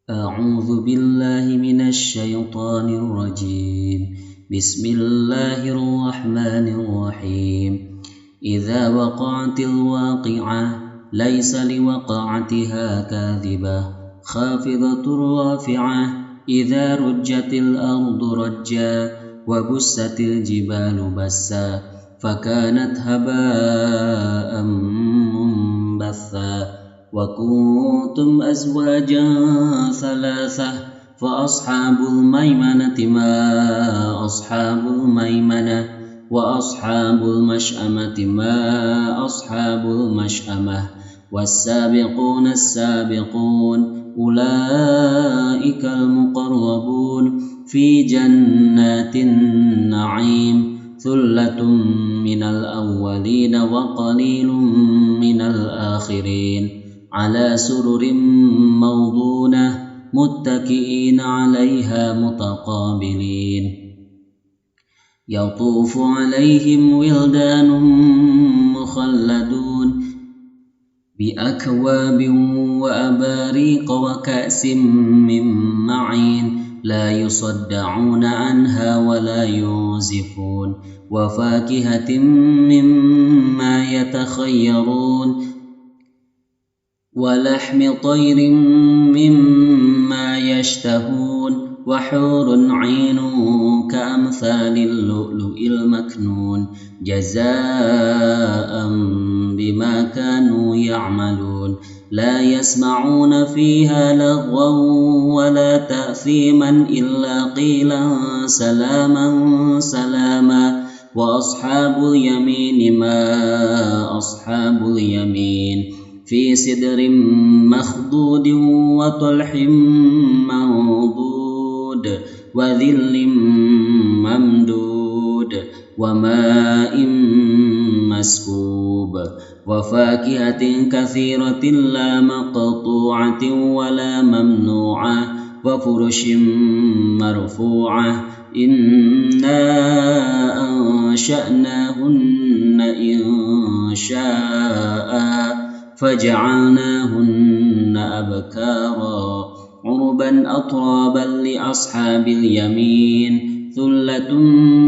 أعوذ بالله من الشيطان الرجيم. بسم الله الرحمن الرحيم. إذا وقعت الواقعة ليس لوقعتها كاذبة خافضة رافعة إذا رجت الأرض رجا وبست الجبال بسا فكانت هباء منبثا وكنتم أزواجا ثلاثة فأصحاب الميمنة ما أصحاب الميمنة وأصحاب المشأمة ما أصحاب المشأمة والسابقون السابقون أولئك المقربون في جنات النعيم ثلة من الأولين وقليل من الآخرين على سرر موضونة متكئين عليها متقابلين يطوف عليهم ولدان مخلدون بأكواب وأباريق وكأس من معين لا يصدعون عنها ولا ينزفون وفاكهة مما يتخيرون ولحم طير مما يشتهون وحور عين كأمثال اللؤلؤ المكنون جزاء بما كانوا يعملون لا يسمعون فيها لغوا ولا تأثيما إلا قيلا سلاما سلاما وأصحاب اليمين ما أصحاب اليمين في سدر مخضود وطلح منضود وذل ممدود وماء مسكوب وفاكهة كثيرة لا مقطوعة ولا ممنوعة وفرش مرفوعة إنا أنشأناهن إنشاء فجعلناهن أبكارا عربا أطرابا لأصحاب اليمين ثلة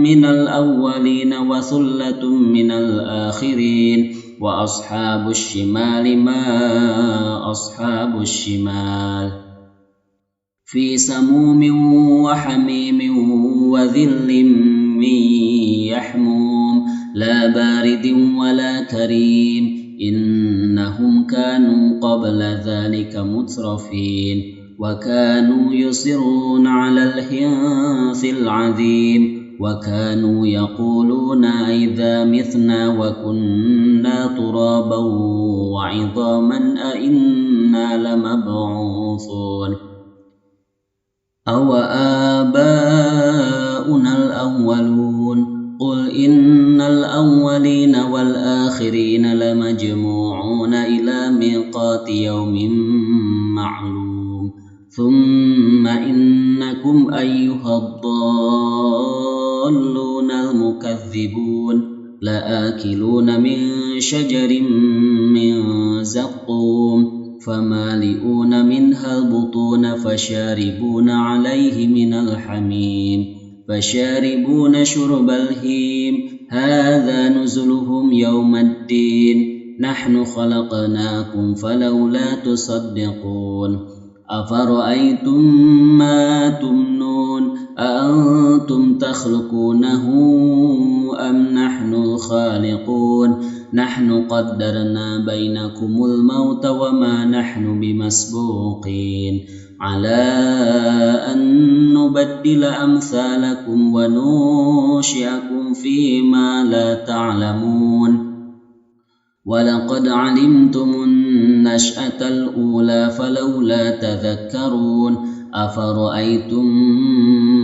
من الأولين وثلة من الآخرين وأصحاب الشمال ما أصحاب الشمال في سموم وحميم وذل من يحموم لا بارد ولا كريم إنهم كانوا قبل ذلك مترفين وكانوا يصرون على الحنث العظيم وكانوا يقولون أئذا متنا وكنا ترابا وعظاما أئنا لمبعوثون أو آباؤنا الأولون قل إن الأولين والآخرين لمجموعون إلى ميقات يوم معلوم ثم إنكم أيها الضالون المكذبون لآكلون من شجر من زقوم فمالئون منها البطون فشاربون عليه من الحميم فشاربون شرب الهيم هذا نزلهم يوم الدين نحن خلقناكم فلولا تصدقون أفرأيتم ما تمنون أأنتم تخلقونه أم نحن الخالقون نحن قدرنا بينكم الموت وما نحن بمسبوقين على أن نبدل أمثالكم وننشئكم فيما لا تعلمون ولقد علمتم النشأة الأولى فلولا تذكرون أفرأيتم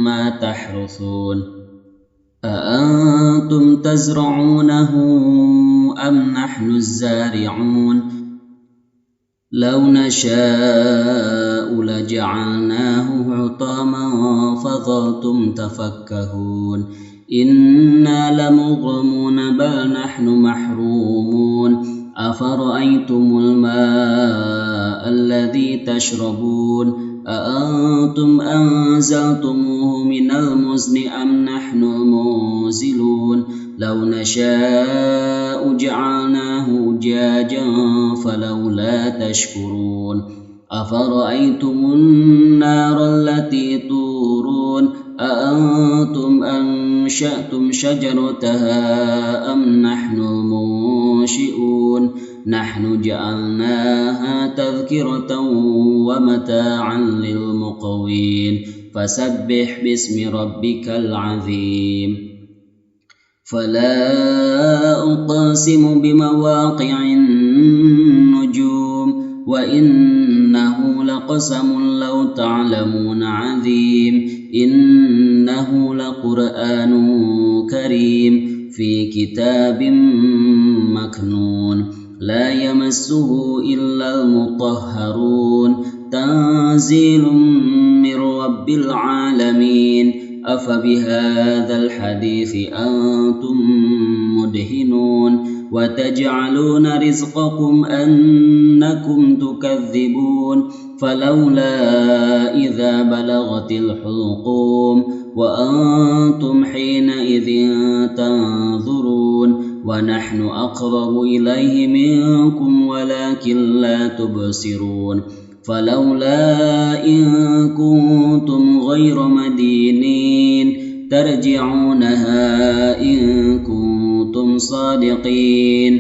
ما تحرثون أأنتم تزرعونه أم نحن الزارعون لو نشاء لجعلناه حطاما فظلتم تفكهون إنا لمغرمون بل نحن محرومون أفرأيتم الماء الذي تشربون أأنتم أنزلتموه من المزن أم نحن المنزلون لو نشاء جعلناه أجاجا فلولا تشكرون أفرأيتم النار التي تورون أأنتم أنشأتم شجرتها أم نحن المنشئون نحن جعلناها تذكرة ومتاعا للمقوين فسبح باسم ربك العظيم فلا أقسم بمواقع النجوم وإنه لقسم لو تعلمون عظيم إنه لقرآن كريم في كتاب مكنون لا يمسه إلا المطهرون تنزيل من رب العالمين أفبهذا الحديث أنتم مدهنون وتجعلون رزقكم أنكم تكذبون فلولا إذا بلغت الحلقوم وأنتم حينئذ تنظرون ونحن أقرب إليه منكم ولكن لا تبصرون فلولا إن كنتم غير مدينين ترجعونها إن كنتم صادقين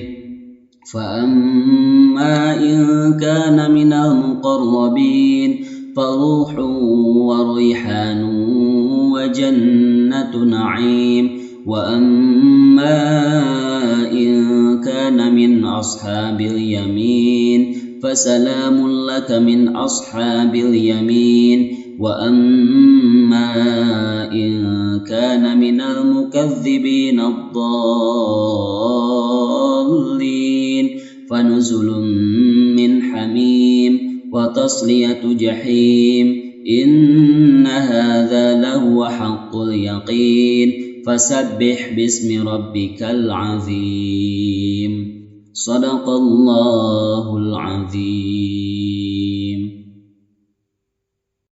فأما إن كان من المقربين فروح وريحان وجنة نعيم وأما إن كان من أصحاب اليمين فسلام لك من أصحاب اليمين وأما إن كان من المكذبين الضالين فنزل من حميم وتصلية جحيم إن هذا لهو حق اليقين فسبح باسم ربك العظيم صدق الله العظيم.